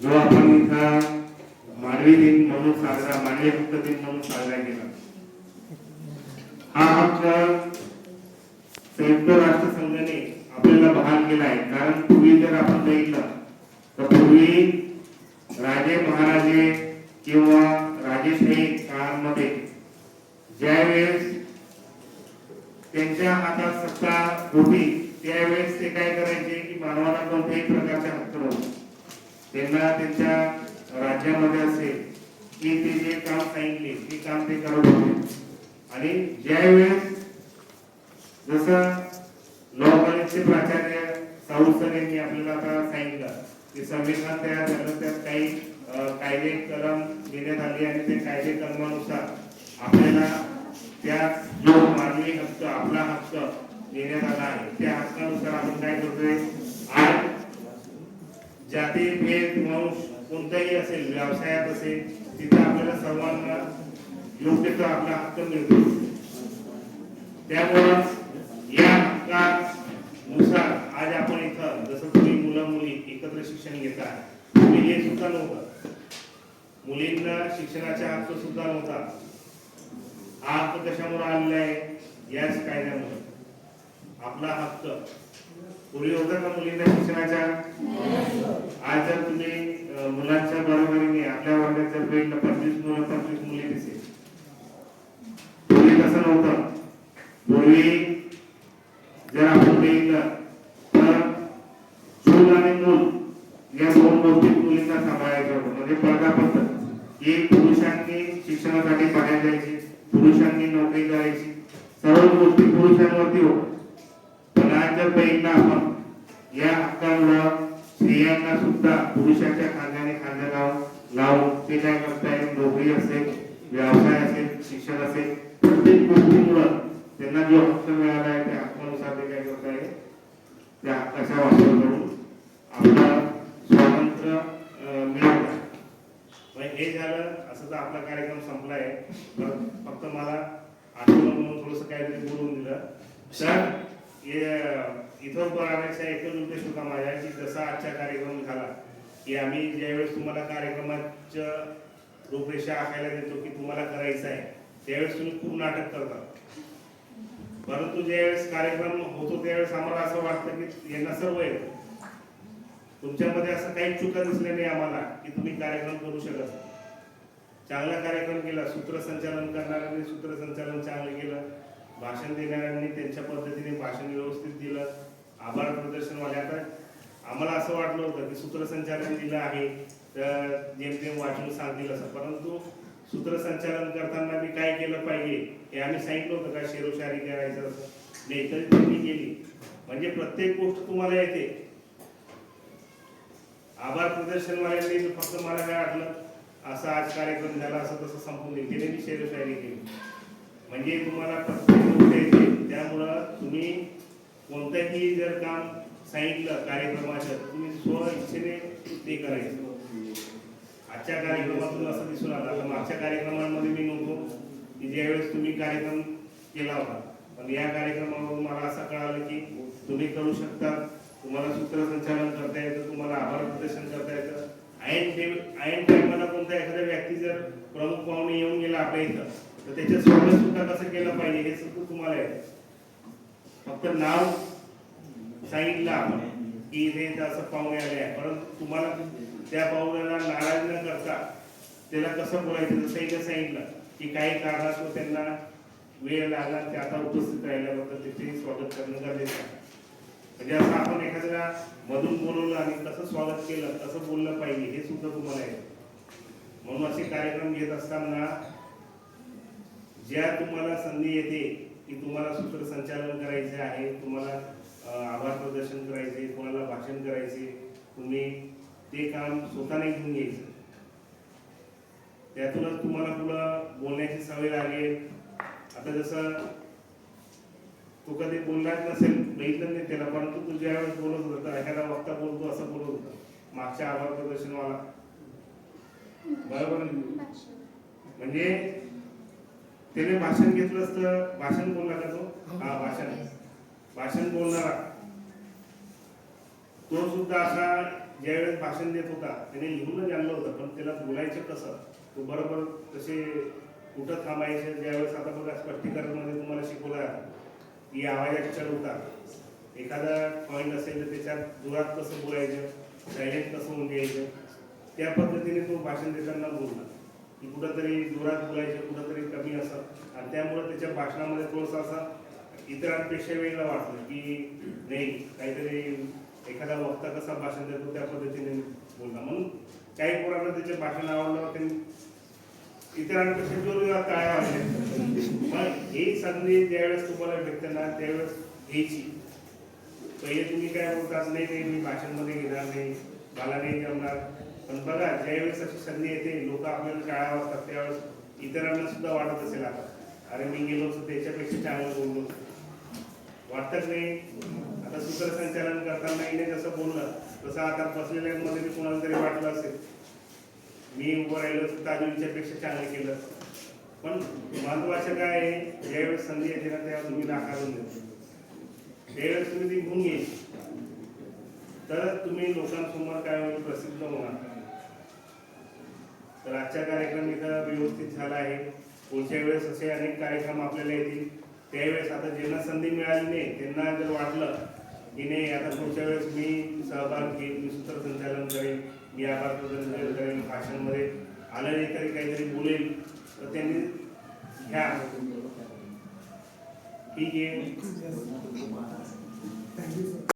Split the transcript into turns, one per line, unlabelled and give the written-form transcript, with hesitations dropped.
जो आपण इथं मानवी दिन म्हणून साजरा, मानवी हक्क दिन म्हणून साजरा केला, हा हक्क संयुक्त राष्ट्र संघाने आपल्याला बहाल केला आहे. कारण पूर्वी जर आपण बघितलं तर पूर्वी राजे महाराजे किंवा राजेशाही काळामध्ये ज्यावेळेस त्यांच्या हातात सत्ता होती त्यावेळेस ते काय करायचे की मानवाला कोणत्याही प्रकारचे हक्क नव्हते. त्यांना त्यांच्या राज्यामध्ये असेल की ते जे काम सांगितले ते काम ते करत होते. आणि ज्यावेळेस जसं लॉ कॉलेजचे प्राचार्य साऊथ सर यांनी आपल्याला आता सांगितलं की संविधान तयार झालं, त्यात काही कायदे कलम देण्यात आले आणि ते कायदे कलमानुसार आपल्याला त्या जो मानवी हक्क, आपला हक्क देण्यात आला आहे, त्या हक्कानुसार आपण काय करतोय, आज जाती भेद वंश कोणताही असेल, व्यवसायात असेल, तिथे आपल्याला सर्वांना योग्य तो आपला हक्क मिळतो. त्यामुळं या हक्कानुसार आज आपण इथं जसं तुम्ही मुलं मुली एकत्र शिक्षण घेता, हे सुद्धा नव्हतं, मुलींना शिक्षणाचा हक्क सुद्धा नव्हता. हा हक्क कशामुळे आलेला आहे, याच कायद्यामुळे. आपला हक्क पूर्वी होता का मुलींना शिक्षणाचा? आज जर तुम्ही मुलांच्या बरोबरीने आपल्या वर्गात जर बघितलं 25 मुलं 25 मुली दिसेल. पूर्वी तसं नव्हतं. पूर्वी जर आपण बघितलं तर चूल आणि मूल या दोन गोष्टी मुलींना सांभाळायच्या होत्या. म्हणजे पर्दा पद्धत, की पुरुषांनी शिक्षणासाठी बाहेर जायचे, पुरुषांनी नोकरी करायची, सर्व गोष्टी पुरुषांवरती होत्या. पण आज जर बघितलं आपण या हक्कामुळं स्त्रियांना सुद्धा पुरुषाच्या खांद्याने खांदा लावून ते काय करताय, नोकरी असेल, व्यवसाय असेल, शिक्षण असेल, प्रत्येक गोष्टीमुळं त्यांना जो हक्क मिळाला आहे त्या हक्कानुसार ते काय करताय, त्या हक्काचा वापर करून आपला स्वातंत्र्य मिळवलं. हे झालं. असं तर आपला कार्यक्रम संपला आहे. फक्त मला आठवण म्हणून थोडंसं काहीतरी बोलून दिलं. तर इथं बघण्याचा एकच उद्देश होता माझ्या, की जसा आजचा कार्यक्रम झाला की आम्ही ज्यावेळेस तुम्हाला कार्यक्रमाच्या रूपरेषा आखायला देतो की तुम्हाला करायचं आहे, त्यावेळेस तुम्ही खूप नाटक करता. परंतु ज्यावेळेस कार्यक्रम होतो त्यावेळेस आम्हाला असं वाटतं की यांना सर्व येतं. तुमच्यामध्ये असं काही चुका दिसल्या नाही आम्हाला की तुम्ही कार्यक्रम करू शकत. चांगला कार्यक्रम केला, सूत्रसंचालन करणाऱ्यांनी सूत्रसंचालन चांगलं केलं, भाषण देणाऱ्यांनी त्यांच्या पद्धतीने भाषण व्यवस्थित दिलं, आभार प्रदर्शन वाले. आता आम्हाला असं वाटलं होतं की सूत्रसंचालन दिलं आहे तर जेमतेम वाचून सांगतील असं, परंतु सूत्रसंचालन करताना मी काय केलं पाहिजे हे आम्ही सांगितलं होतं का शेरोशायरी करायचं असं नाही, तरी तुम्ही केली. म्हणजे प्रत्येक गोष्ट तुम्हाला येते. आभार प्रदर्शन वाल्यांनी फक्त मला काय वाटलं असं आज कार्यक्रम झाला असं तसं संपून देईल, त्याने मी शेरोशायरी केली. म्हणजे तुम्हाला प्रत्येक गोष्ट येते. त्यामुळं तुम्ही कोणतंही जर काम सांगितलं कार्यक्रमाचं, तुम्ही स्व इच्छेने ते करायचं. आजच्या कार्यक्रमातून असं दिसून आलं. आता मागच्या कार्यक्रमांमध्ये मी नव्हतो की ज्यावेळेस तुम्ही कार्यक्रम केला होता, पण या कार्यक्रमावरून मला असं कळालं की तुम्ही करू शकता, तुम्हाला सूत्रसंचालन करता येतं, तुम्हाला आभार प्रदर्शन करता येतं. ऐन टाइमला कोणता एखादा व्यक्ती जर प्रमुख पाहुणे येऊन गेला आपल्या इथं तर त्याचं स्वागत सुद्धा कसं केलं पाहिजे हे सुद्धा तुम्हाला येतं. फक्त नाव सांगितलं आपण की हे असं पाहुणे आले आहे, परंतु तुम्हाला त्या पाहुण्याला नाराज न करता त्याला कसं बोलायचं, जसं इथे सांगितलं की काही कारणास्तव त्यांना वेळ लागला, ते आता उपस्थित राहिल्याबद्दल त्याचे स्वागत करणं गरजेचं आहे. म्हणजे असं आपण एखाद्या मधून बोलवलं आणि कसं स्वागत केलं, कसं बोललं पाहिजे हे सुद्धा तुम्हाला येतं. म्हणून असे कार्यक्रम घेत असताना ज्या तुम्हाला संधी येते की तुम्हाला सूत्रसंचालन करायचे आहे, तुम्हाला आभार प्रदर्शन करायचे, कोणाला भाषण करायचे, तुम्ही ते काम स्वतःने घेऊन घ्यायचं. त्यातूनच तुम्हाला पुढं बोलण्याची सवय लागेल. आता जसं तू कधी बोललाच नसेल, बघितलं नाही त्याला, परंतु तू ज्यावेळेस बोलत होता एखादा वक्ता बोलतो असं बोलत होता मागच्या आभार प्रदर्शनवाला, बरोबर. म्हणजे त्याने भाषण घेतलं असतं, भाषण बोलला का तो? हा, भाषण बोलणारा तो सुद्धा असा ज्यावेळेस भाषण देत होता त्याने लिहूनच आणलं होतं, पण त्याला बोलायचं कसं, तो बरोबर तसे कुठं थांबायचं. ज्यावेळेस आता बघा स्पष्टीकरणामध्ये तुम्हाला शिकवला की आवाजात चढ उतार, एखादा पॉईंट असेल तर त्याच्यात जोरात कसं बोलायचं, सायलेंट कसं होऊन घ्यायचं, त्या पद्धतीने तो भाषण देताना बोलला की कुठंतरी जोरात बोलायचं, कुठंतरी कमी असं. आणि त्यामुळे त्याच्या भाषणामध्ये थोडंसं असा इतरांपेक्षा वेगळं वाटलं की नाही, काहीतरी एखादा वक्ता कसा भाषण देतो त्या पद्धतीने बोलला. म्हणून काही पोरांना त्याचे भाषण आवडलं, त्यांनी इतरांपेक्षा जोरदार टाळ्या वाजल्या. मग ही संधी ज्यावेळेस तुम्हाला भेटते ना त्यावेळेस घ्यायची. पहिले तुम्ही काय बोलतात, नाही नाही मी भाषणमध्ये घेणार नाही, मला नाही जमणार. पण बघा ज्यावेळेस अशी संधी येते, लोक आपल्याला टाळ्या वाजतात, त्यावेळेस इतरांना सुद्धा वाटत असेल आता अरे मी गेलो तर त्याच्यापेक्षा चांगलं बोललो, वाटतच नाही. आता सूत्रसंचालन करताना इने जसं बोललं तसं आता बसलेल्यांमध्ये कोणाला तरी वाटलं असेल मी उभं राहिलो तर ताजूच्या पेक्षा चांगलं केलं. पण महत्वाचं काय आहे, ज्यावेळेस संधी येते ना त्यावेळेस तुम्ही नाकारून देतो, त्यावेळेस तुम्ही ती घेऊन घ्यायची, तर तुम्ही लोकांसमोर काय होईल, प्रसिद्ध होणार. तर आजचा कार्यक्रम इथं व्यवस्थित झाला आहे. पुढच्या वेळेस असे अनेक कार्यक्रम आपल्याला येतील. त्यावेळेस आता ज्यांना संधी मिळाली नाही त्यांना जर वाटलं की नाही आता पुढच्या वेळेस मी सहभाग घेईन, मी सूत्रसंचालन करेन, मी आभार प्रदर्शन करेन, भाषणमध्ये आलं नाही तरी काहीतरी बोलेल, तर त्यांनी घ्या. ठीक आहे.